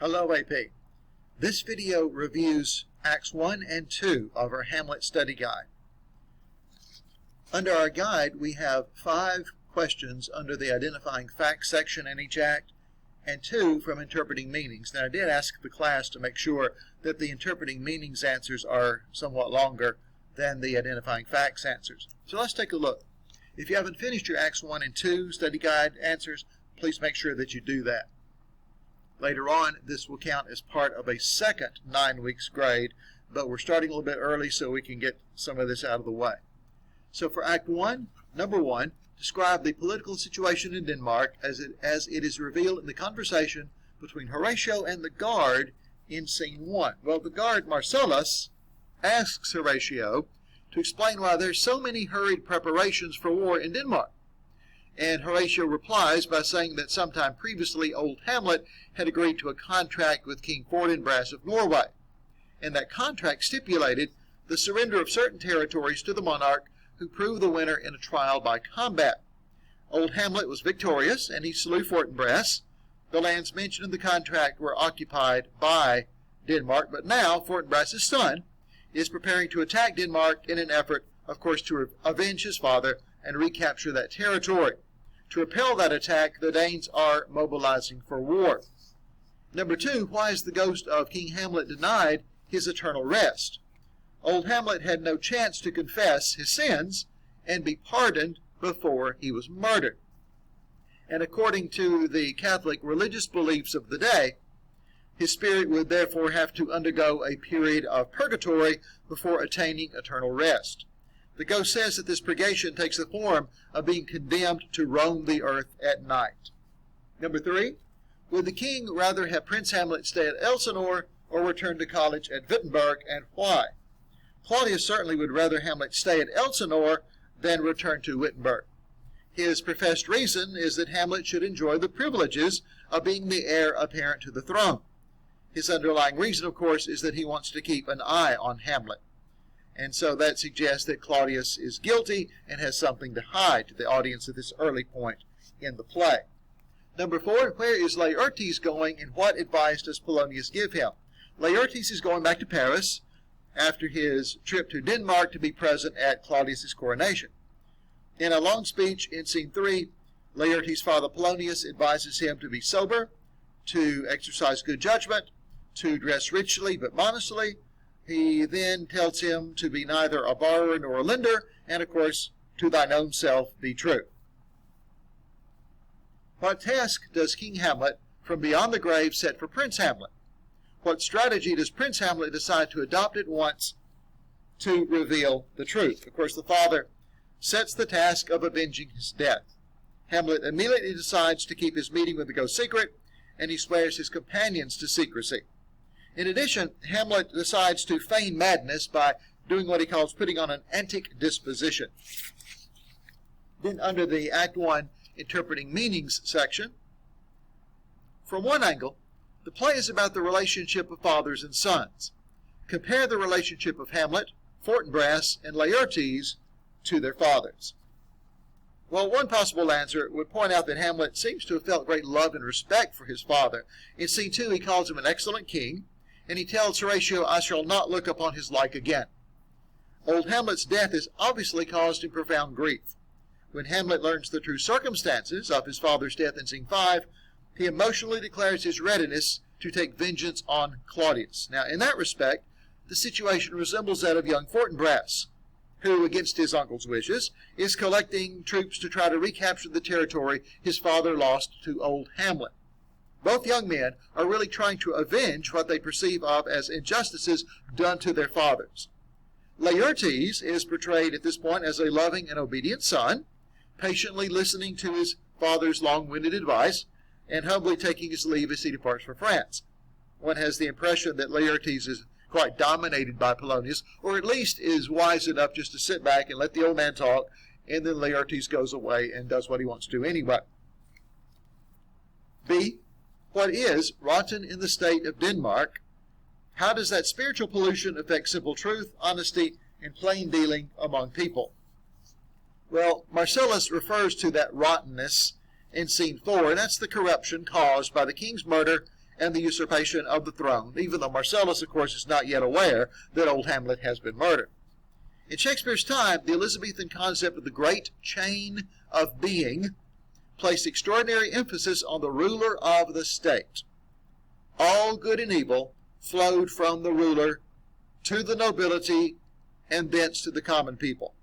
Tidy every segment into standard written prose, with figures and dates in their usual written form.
Hello AP. This video reviews Acts 1 and 2 of our Hamlet study guide. Under our guide we have 5 questions under the identifying facts section in each act and 2 from interpreting meanings. Now I did ask the class to make sure that the interpreting meanings answers are somewhat longer than the identifying facts answers. So let's take a look. If you haven't finished your Acts 1 and 2 study guide answers, please make sure that you do that. Later on, this will count as part of a second 9 weeks grade, but we're starting a little bit early so we can get some of this out of the way. So for Act 1, number 1, describe the political situation in Denmark as it is revealed in the conversation between Horatio and the guard in Scene 1. Well, the guard, Marcellus, asks Horatio to explain why there's so many hurried preparations for war in Denmark. And Horatio replies by saying that sometime previously old Hamlet had agreed to a contract with King Fortinbras of Norway, and that contract stipulated the surrender of certain territories to the monarch who proved the winner in a trial by combat. Old Hamlet was victorious, and he slew Fortinbras. The lands mentioned in the contract were occupied by Denmark, but now Fortinbras' son is preparing to attack Denmark in an effort, of course, to avenge his father and recapture that territory. To repel that attack, the Danes are mobilizing for war. Number 2, why is the ghost of King Hamlet denied his eternal rest? Old Hamlet had no chance to confess his sins and be pardoned before he was murdered. And according to the Catholic religious beliefs of the day, his spirit would therefore have to undergo a period of purgatory before attaining eternal rest. The ghost says that this purgation takes the form of being condemned to roam the earth at night. Number 3, would the king rather have Prince Hamlet stay at Elsinore or return to college at Wittenberg, and why? Claudius certainly would rather Hamlet stay at Elsinore than return to Wittenberg. His professed reason is that Hamlet should enjoy the privileges of being the heir apparent to the throne. His underlying reason, of course, is that he wants to keep an eye on Hamlet. And so that suggests that Claudius is guilty and has something to hide to the audience at this early point in the play. Number 4, where is Ertes going and what advice does Polonius give him? Ertes is going back to Paris after his trip to Denmark to be present at Claudius' coronation. In a long speech in Scene 3, Laertes' father Polonius advises him to be sober, to exercise good judgment, to dress richly but modestly. He then tells him to be neither a borrower nor a lender, and of course, to thine own self be true. What task does King Hamlet from beyond the grave set for Prince Hamlet? What strategy does Prince Hamlet decide to adopt at once to reveal the truth? Of course, the father sets the task of avenging his death. Hamlet immediately decides to keep his meeting with the ghost secret, and he swears his companions to secrecy. In addition, Hamlet decides to feign madness by doing what he calls putting on an antic disposition. Then under the Act 1 Interpreting Meanings section, from one angle, the play is about the relationship of fathers and sons. Compare the relationship of Hamlet, Fortinbras, and Laertes to their fathers. Well, one possible answer would point out that Hamlet seems to have felt great love and respect for his father. In Scene 2, he calls him an excellent king, and he tells Horatio, I shall not look upon his like again. Old Hamlet's death is obviously caused him profound grief. When Hamlet learns the true circumstances of his father's death in Scene 5, he emotionally declares his readiness to take vengeance on Claudius. Now, in that respect, the situation resembles that of young Fortinbras, who, against his uncle's wishes, is collecting troops to try to recapture the territory his father lost to old Hamlet. Both young men are really trying to avenge what they perceive of as injustices done to their fathers. Laertes is portrayed at this point as a loving and obedient son, patiently listening to his father's long-winded advice, and humbly taking his leave as he departs for France. One has the impression that Laertes is quite dominated by Polonius, or at least is wise enough just to sit back and let the old man talk, and then Laertes goes away and does what he wants to do anyway. B. What is rotten in the state of Denmark? How does that spiritual pollution affect simple truth, honesty, and plain dealing among people? Well, Marcellus refers to that rottenness in Scene 4, and that's the corruption caused by the king's murder and the usurpation of the throne, even though Marcellus, of course, is not yet aware that old Hamlet has been murdered. In Shakespeare's time, the Elizabethan concept of the great chain of being placed extraordinary emphasis on the ruler of the state. All good and evil flowed from the ruler to the nobility and thence to the common people.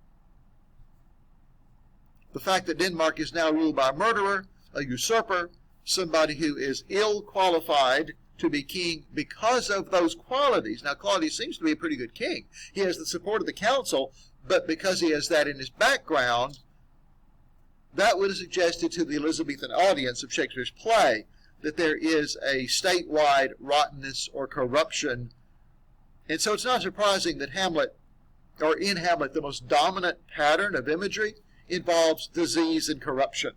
The fact that Denmark is now ruled by a murderer, a usurper, somebody who is ill qualified to be king because of those qualities. Now, Claudius seems to be a pretty good king. He has the support of the council, but because he has that in his background, that would have suggested to the Elizabethan audience of Shakespeare's play that there is a statewide rottenness or corruption. And so it's not surprising that Hamlet, or in Hamlet, the most dominant pattern of imagery involves disease and corruption.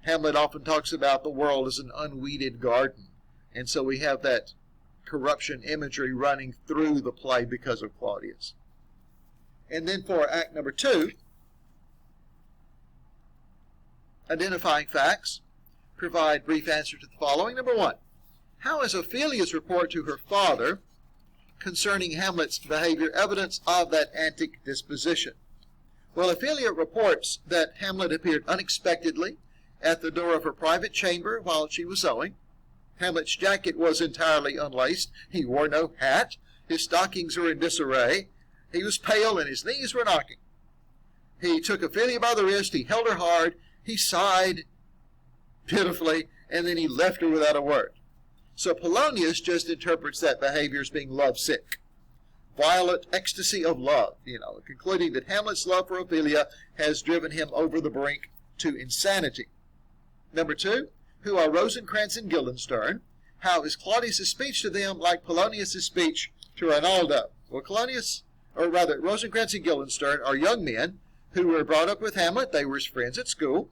Hamlet often talks about the world as an unweeded garden, and so we have that corruption imagery running through the play because of Claudius. And then for act number 2, identifying facts, provide brief answer to the following. Number 1, how is Ophelia's report to her father concerning Hamlet's behavior evidence of that antic disposition? Well, Ophelia reports that Hamlet appeared unexpectedly at the door of her private chamber while she was sewing. Hamlet's jacket was entirely unlaced. He wore no hat. His stockings were in disarray. He was pale and his knees were knocking. He took Ophelia by the wrist. He held her hard. He sighed pitifully, and then he left her without a word. So Polonius just interprets that behavior as being lovesick. Violent ecstasy of love, concluding that Hamlet's love for Ophelia has driven him over the brink to insanity. Number 2, who are Rosencrantz and Guildenstern? How is Claudius' speech to them like Polonius' speech to Ronaldo? Well, Rosencrantz and Guildenstern are young men who were brought up with Hamlet. They were his friends at school.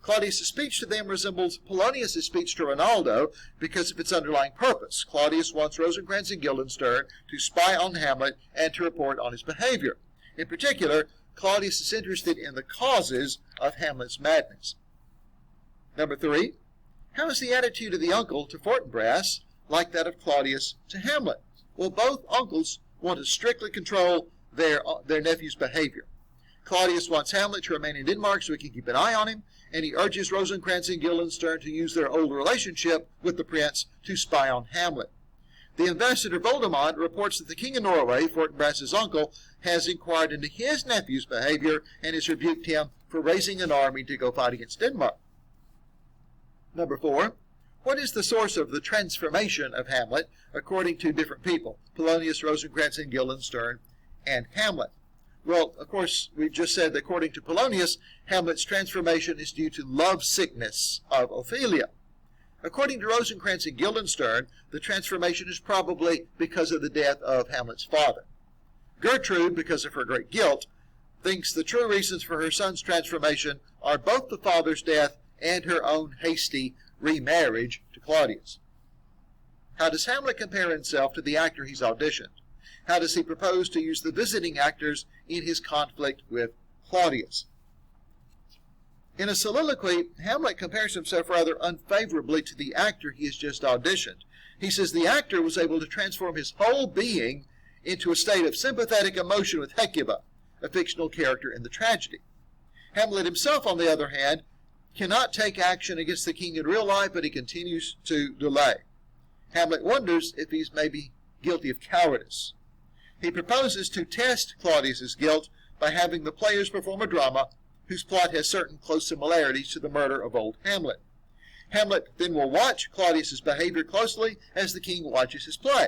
Claudius' speech to them resembles Polonius' speech to Ronaldo because of its underlying purpose. Claudius wants Rosencrantz and Guildenstern to spy on Hamlet and to report on his behavior. In particular, Claudius is interested in the causes of Hamlet's madness. Number 3, how is the attitude of the uncle to Fortinbras like that of Claudius to Hamlet? Well, both uncles want to strictly control their nephew's behavior. Claudius wants Hamlet to remain in Denmark so he can keep an eye on him, and he urges Rosencrantz and Guildenstern to use their old relationship with the prince to spy on Hamlet. The ambassador Voldemont reports that the king of Norway, Fortinbras' uncle, has inquired into his nephew's behavior and has rebuked him for raising an army to go fight against Denmark. Number 4, what is the source of the transformation of Hamlet according to different people? Polonius, Rosencrantz and Guildenstern, and Hamlet. Well, of course, we've just said that according to Polonius, Hamlet's transformation is due to love sickness of Ophelia. According to Rosencrantz and Guildenstern, the transformation is probably because of the death of Hamlet's father. Gertrude, because of her great guilt, thinks the true reasons for her son's transformation are both the father's death and her own hasty remarriage to Claudius. How does Hamlet compare himself to the actor he's auditioned? How does he propose to use the visiting actors in his conflict with Claudius? In a soliloquy, Hamlet compares himself rather unfavorably to the actor he has just auditioned. He says the actor was able to transform his whole being into a state of sympathetic emotion with Hecuba, a fictional character in the tragedy. Hamlet himself, on the other hand, cannot take action against the king in real life, but he continues to delay. Hamlet wonders if he's maybe guilty of cowardice. He proposes to test Claudius's guilt by having the players perform a drama whose plot has certain close similarities to the murder of old Hamlet. Hamlet then will watch Claudius's behavior closely as the king watches his play.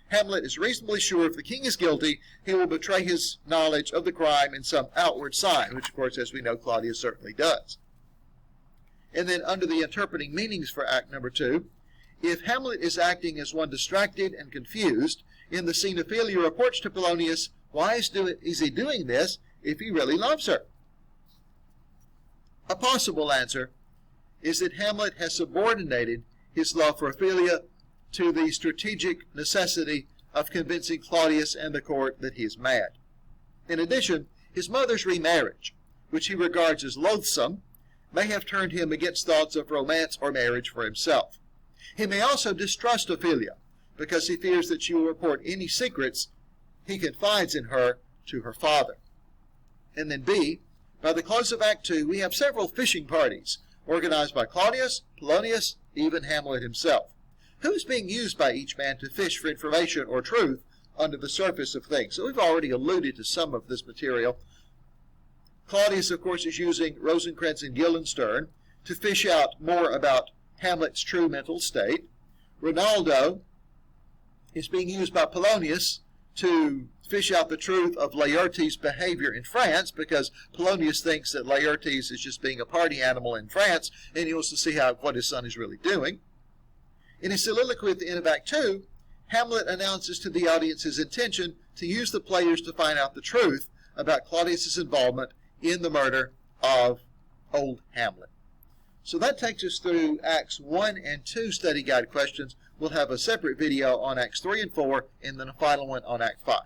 Hamlet is reasonably sure if the king is guilty, he will betray his knowledge of the crime in some outward sign, which, of course, as we know, Claudius certainly does. And then under the interpreting meanings for act number 2, if Hamlet is acting as one distracted and confused, in the scene Ophelia reports to Polonius, why is he doing this if he really loves her? A possible answer is that Hamlet has subordinated his love for Ophelia to the strategic necessity of convincing Claudius and the court that he is mad. In addition, his mother's remarriage, which he regards as loathsome, may have turned him against thoughts of romance or marriage for himself. He may also distrust Ophelia, because he fears that she will report any secrets he confides in her to her father. And then B, by the close of Act 2, we have several fishing parties, organized by Claudius, Polonius, even Hamlet himself. Who is being used by each man to fish for information or truth under the surface of things? So we've already alluded to some of this material. Claudius, of course, is using Rosencrantz and Guildenstern to fish out more about Hamlet's true mental state. Rinaldo is being used by Polonius to fish out the truth of Laertes' behavior in France, because Polonius thinks that Laertes is just being a party animal in France, and he wants to see what his son is really doing. In his soliloquy at the end of Act 2, Hamlet announces to the audience his intention to use the players to find out the truth about Claudius's involvement in the murder of old Hamlet. So that takes us through Acts 1 and 2 study guide questions. We'll have a separate video on Acts 3 and 4, and then a final one on Act 5.